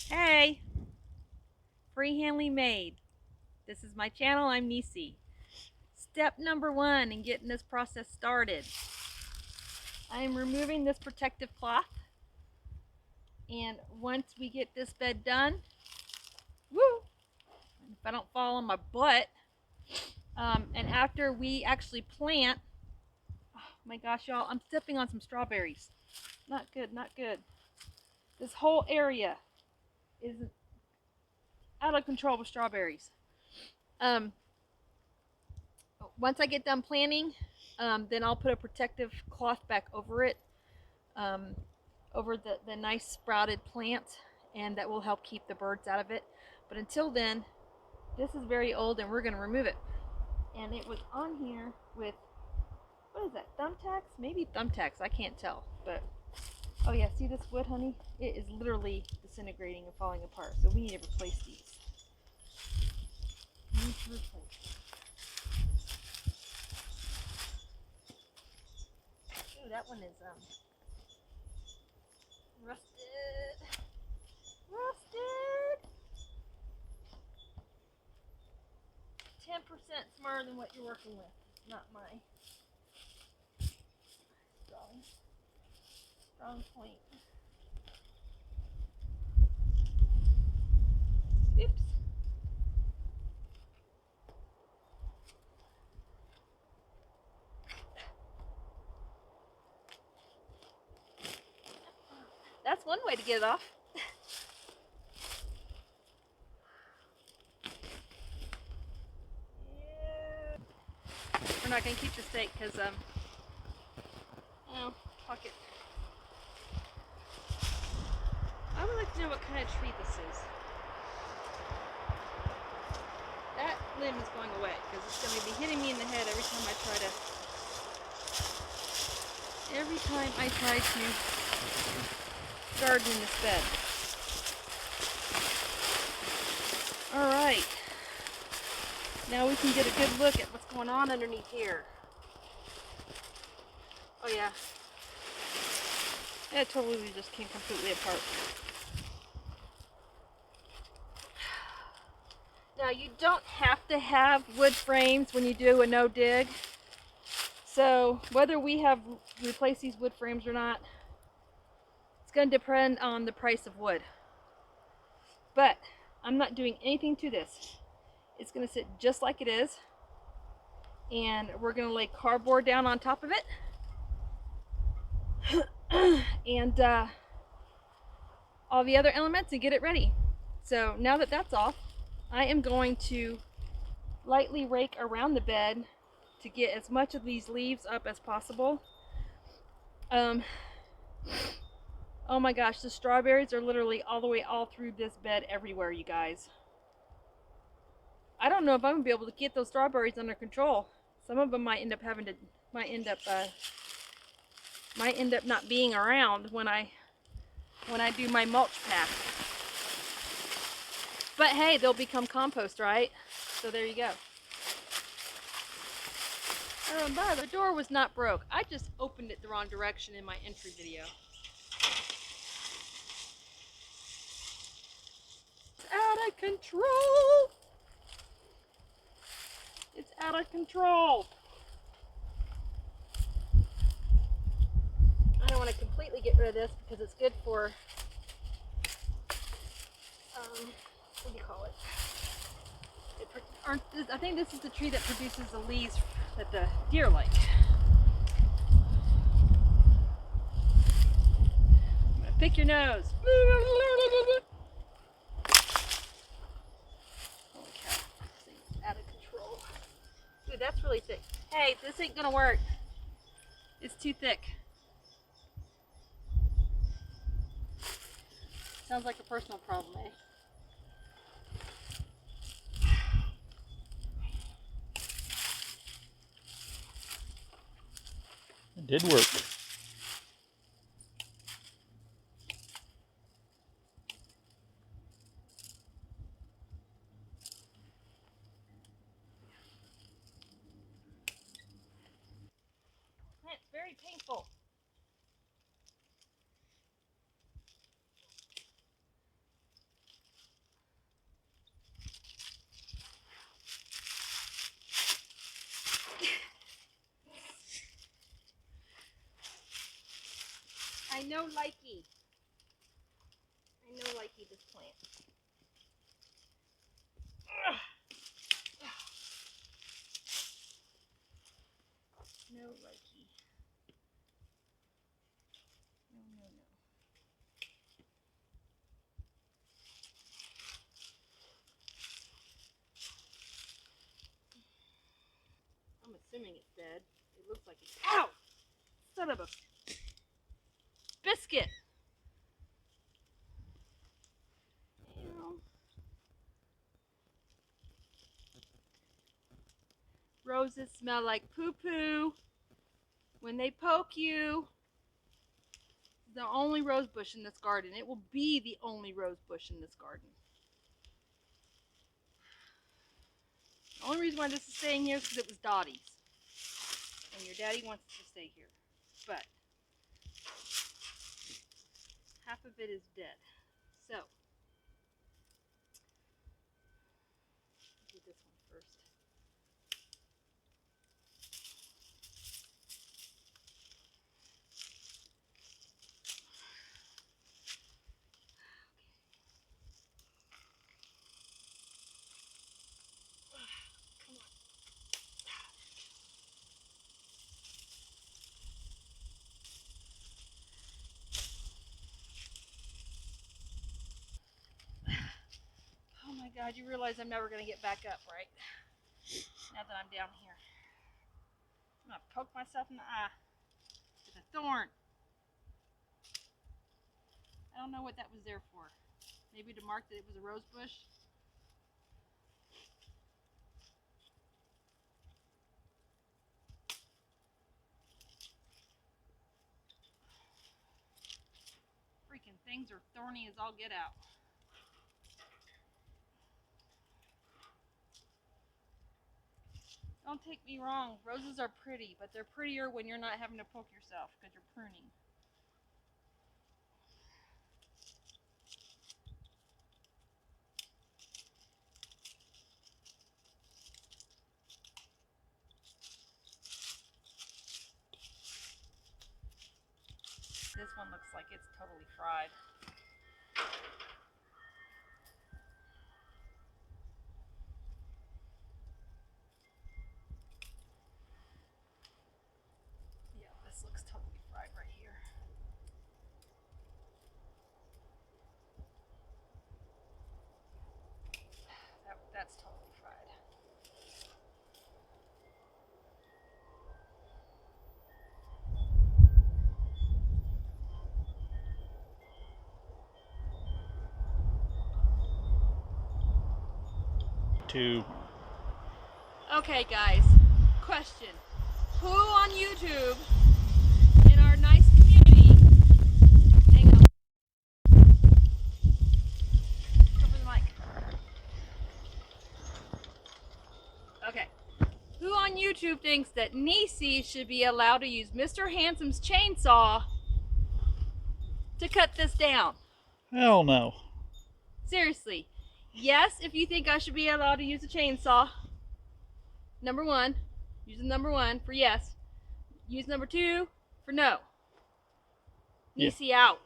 Hey, freehandly made. This is my channel. I'm Nisi. Step number one in getting this process started. I am removing this protective cloth, and once we get this bed done, woo! If I don't fall on my butt, and after we actually plant, oh my gosh, y'all, I'm stepping on some strawberries. Not good, not good. This whole area is out of control with strawberries. Once I get done planting, then I'll put a protective cloth back over it, um, over the nice sprouted plant, and that will help keep the birds out of it. But until then, this is very old and we're going to remove it. And it was on here with, what is that, thumbtacks? Maybe thumbtacks, I can't tell. But, oh yeah, see this wood, honey? It is literally disintegrating and falling apart. So we need to replace these. Ooh, that one is rusted. Rusted. 10% smarter than what you're working with. Not my strong point. Oops. That's one way to get it off. Yeah. We're not going to keep the stake because, oh, fuck it. I would like to know what kind of tree this is. That limb is going away because it's going to be hitting me in the head every time I try to garden in this bed. Alright. Now we can get a good look at what's going on underneath here. Oh yeah. It totally just came completely apart. Now you don't have to have wood frames when you do a no dig. So whether we have replaced these wood frames or not, it's going to depend on the price of wood. But I'm not doing anything to this. It's going to sit just like it is. And we're going to lay cardboard down on top of it. And all the other elements and get it ready. So now that that's off, I am going to lightly rake around the bed to get as much of these leaves up as possible. Oh my gosh, the strawberries are literally all through this bed everywhere, you guys. I don't know if I'm gonna be able to get those strawberries under control. Some of them might end up not being around when I do my mulch pack. But hey, they'll become compost, right? So there you go. The door was not broke. I just opened it the wrong direction in my entry video. It's out of control. It's out of control. I don't want to completely get rid of this because it's good for, what do you call it? I think this is the tree that produces the leaves that the deer like. I'm gonna pick your nose. Holy cow, this thing's out of control. Dude, that's really thick. Hey, this ain't gonna work. It's too thick. Sounds like a personal problem, eh? It did work. It's very painful. I know likey. I know likey this plant. No likey. No, no, no. I'm assuming it's dead. It looks like it's. Ow! Son of a biscuit! Ew. Roses smell like poo-poo when they poke you. The only rose bush in this garden. It will be the only rose bush in this garden. The only reason why this is staying here is because it was Dottie's. And your daddy wants it to stay here. But half of it is dead. So, do this one first. Oh my God, you realize I'm never going to get back up, right? Now that I'm down here. I'm going to poke myself in the eye with a thorn. I don't know what that was there for. Maybe to mark that it was a rose bush. Freaking things are thorny as all get out. Don't take me wrong, roses are pretty, but they're prettier when you're not having to poke yourself because you're pruning. This one looks like it's totally fried. Yeah, this looks totally fried right here. That's totally fried. Okay guys, question. Who on YouTube in our nice community, hang on, cover the mic. Okay. Who on YouTube thinks that Nisi should be allowed to use Mr. Handsome's chainsaw to cut this down? Hell no. Seriously. Yes, if you think I should be allowed to use a chainsaw. Number one. Use number one for yes. Use number two for no. Nisi out.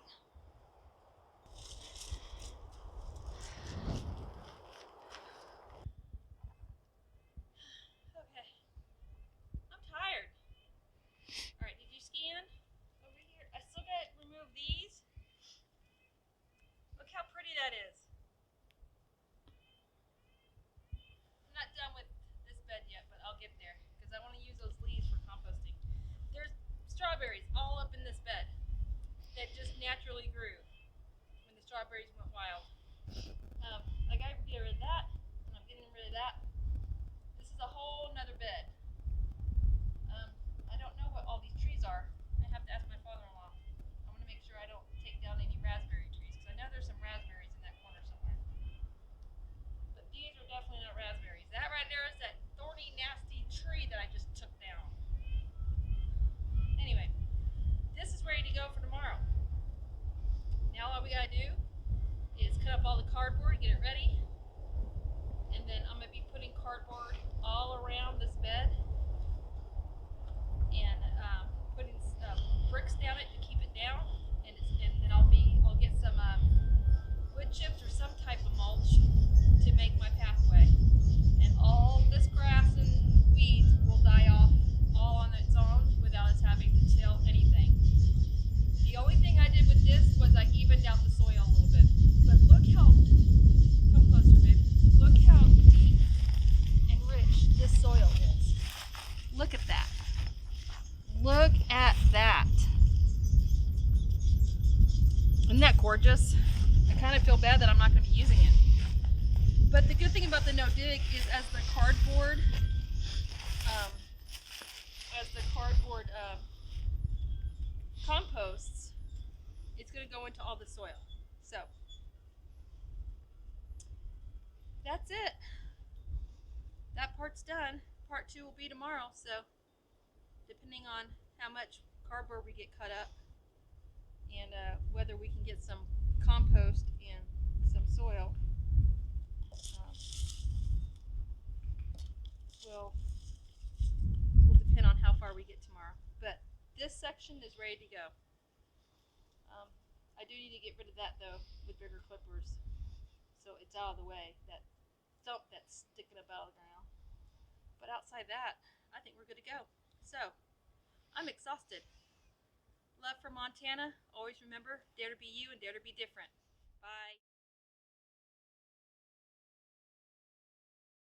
Okay. I'm tired. Alright, did you scan over here? I still gotta remove these. Look how pretty that is. I'm not done with this bed yet, but I'll get there because I want to use those leaves for composting. There's strawberries all up in this bed that just naturally grew when the strawberries went wild. I got to get rid of that, and I'm getting rid of that. This is a whole nother bed. I don't know what all these trees are. I have to ask my father-in-law. I want to make sure I don't take down any raspberry trees because I know there's some raspberries in that corner somewhere. But these are definitely not raspberries. That right there is that thorny, nasty tree that I just took down. Anyway, this is ready to go for tomorrow. Now all we gotta do is cut up all the cardboard, get it ready, and then I'm gonna be putting cardboard all around this bed and putting gorgeous. I kind of feel bad that I'm not going to be using it. But the good thing about the no dig is as the cardboard composts, it's going to go into all the soil. So that's it. That part's done. Part 2 will be tomorrow. So depending on how much cardboard we get cut up and whether we can get some compost and some soil, will depend on how far we get tomorrow. But this section is ready to go. I do need to get rid of that though with bigger clippers, so it's out of the way, that stump that's sticking up out of the ground. But outside that, I think we're good to go. So I'm exhausted. Love from Montana. Always remember, dare to be you and dare to be different. Bye.